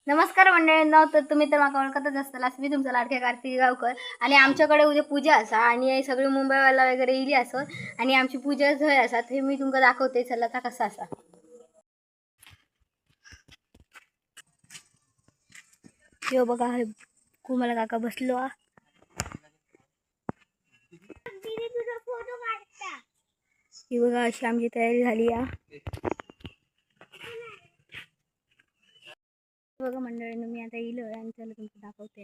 नमस्कार मंडळींनो, तर तुम्ही तर माका ओळखतच असतालास. मी तुमचा लाडक्या कार्तिक गावकर आणि आमच्याकडे उद्या पूजा असा आणि सगळी मुंबईवाला वगैरे येयली असत आणि आमची पूजा झय असा हे मी तुमका दाखवते. चला आता कसा असा यो बघा, हे कुमाला काका बसलो हा. ही बघा अशी आमची तयारी झाली या. बघा मंडळींनो, मी आता येईल आणि चला तुमचं दाखवते.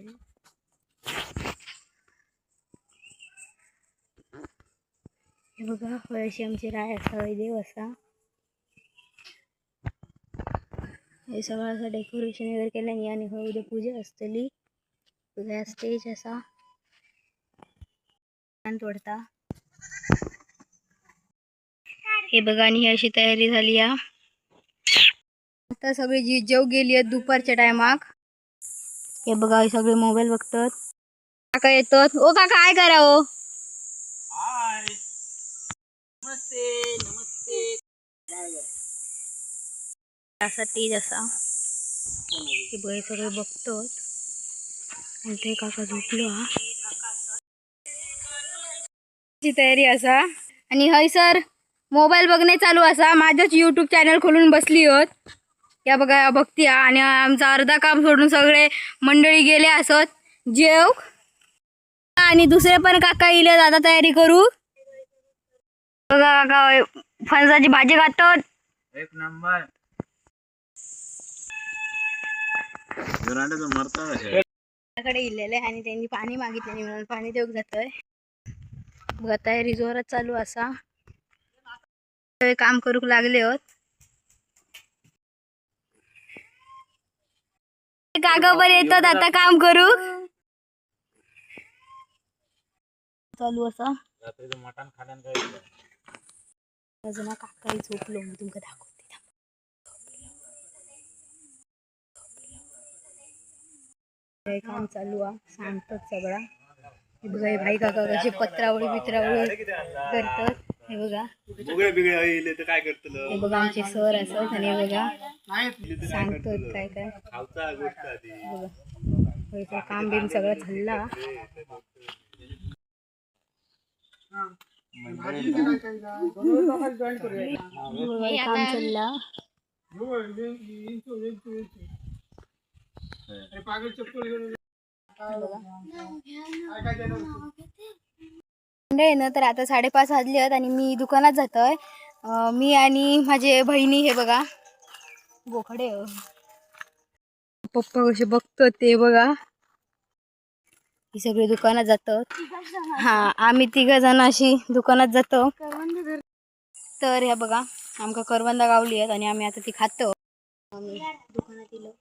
हे बघा, अशी आमची राय असा देव असा. हे सगळं असं डेकोरेशन वगैरे केल्याने आणि उद्या पूजा असतली. उद्या स्टेज असा तोडता. हे बघा, आणि अशी तयारी झाली या. आता सगळी जी जेव गेली आहेत दुपारच्या टायमाक. हे बघा, हे सगळे मोबाईल बघतात. काका येतात. ओ काका, काय करा हो? नमस्ते नमस्ते. असा तेज असा ते बघ सगळे बघतात आणि ते काका झोपलो हा. तयारी असा आणि हय सर मोबाईल बघणे चालू असा. माझ्याच यूट्यूब चॅनल खोलून बसली होत. या बघा बघती हा. आणि आमचा अर्धा काम सोडून सगळे मंडळी गेले असत जेव. आणि दुसरे पण काका येले आता तयारी करू. बघा काका फणसाची भाजी खातात. एक नंबर. कडे इलेले आणि त्यांनी पाणी मागितले म्हणून पाणी देऊक जातोय. बघा तयारी जोरात चालू असा. काम करूक लागले होत. काका पण येतात आता काम करू चालू असा. मटण खाण्यान काका झोपलो मी तुमका दाखवते. काम चालू आहे सांगतात सगळा. हे बघा, हे भाई काका कसे पत्रावळी बित्रावळी करतात. हे बघा काय करतलं. हे बघा आमचे सर असत आणि हे बघा सांगतात काय काय. बघा काम बिम सगळं झाला. काम चालला. ना तर आता 5:30 वाजले आहेत आणि मी दुकानात जातोय. मी आणि माझे बहिणी. हे बघा बोकडे पप्पा कसे बघतात ते बघा. ही सगळी दुकानात जातात. हा, आम्ही 3 जण अशी दुकानात जातो. तर हे बघा आमका करवंदा गावली आहेत आणि आम्ही आता ती खातो. दुकानात इलो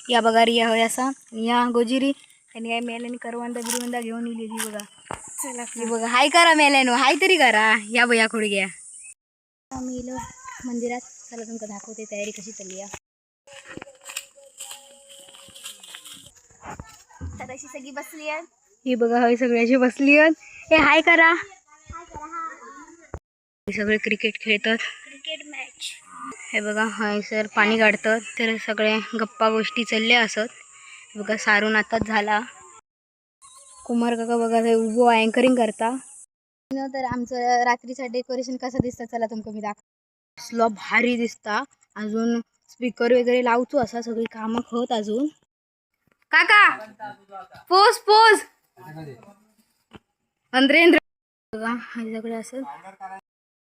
या बघा रिया होय असा. या गोजिरी त्यांनी काय मेल्याने करवंदा बिरवंदा घेऊन इलेली बघा. चला बघा हाय करा मेल्यानो हाय तरी करा. या बघा खोडी घ्या. आम्ही इलो मंदिरात. चला तुमका दाखवते तयारी कशी चालली या. अशी सगळी बसली आहेत. ही बघा हय सगळी अशी बसली आहेत. हे हाय करा. सगळे क्रिकेट खेळतात. Cricket match. हे बघा हाय सर पाणी काढतात. तर सगळे गप्पा गोष्टी चालल्या असत. बघा सारून आताच झाला. कुमार काका बघा उभो अँकरिंग करता. तर आमचं रात्रीचं डेकोरेशन कसं दिसतं चला तुमका मी दाखव. भारी दिसता. अजून स्पीकर वगैरे लावतो असा. सगळी कामं होत अजून. काका पोज पोज अंद्रेंद्र बघा हे सगळं असं.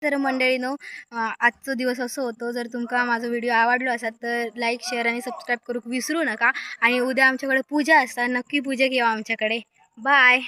तर मंडळीनो आजचा दिवस असं होतं. जर तुमका माझा व्हिडिओ आवडलो असेल तर लाईक शेअर आणि सबस्क्राईब करूक विसरू नका. आणि उद्या आमच्याकडे पूजा असता. नक्की पूजा घेवा आमच्याकडे. बाय.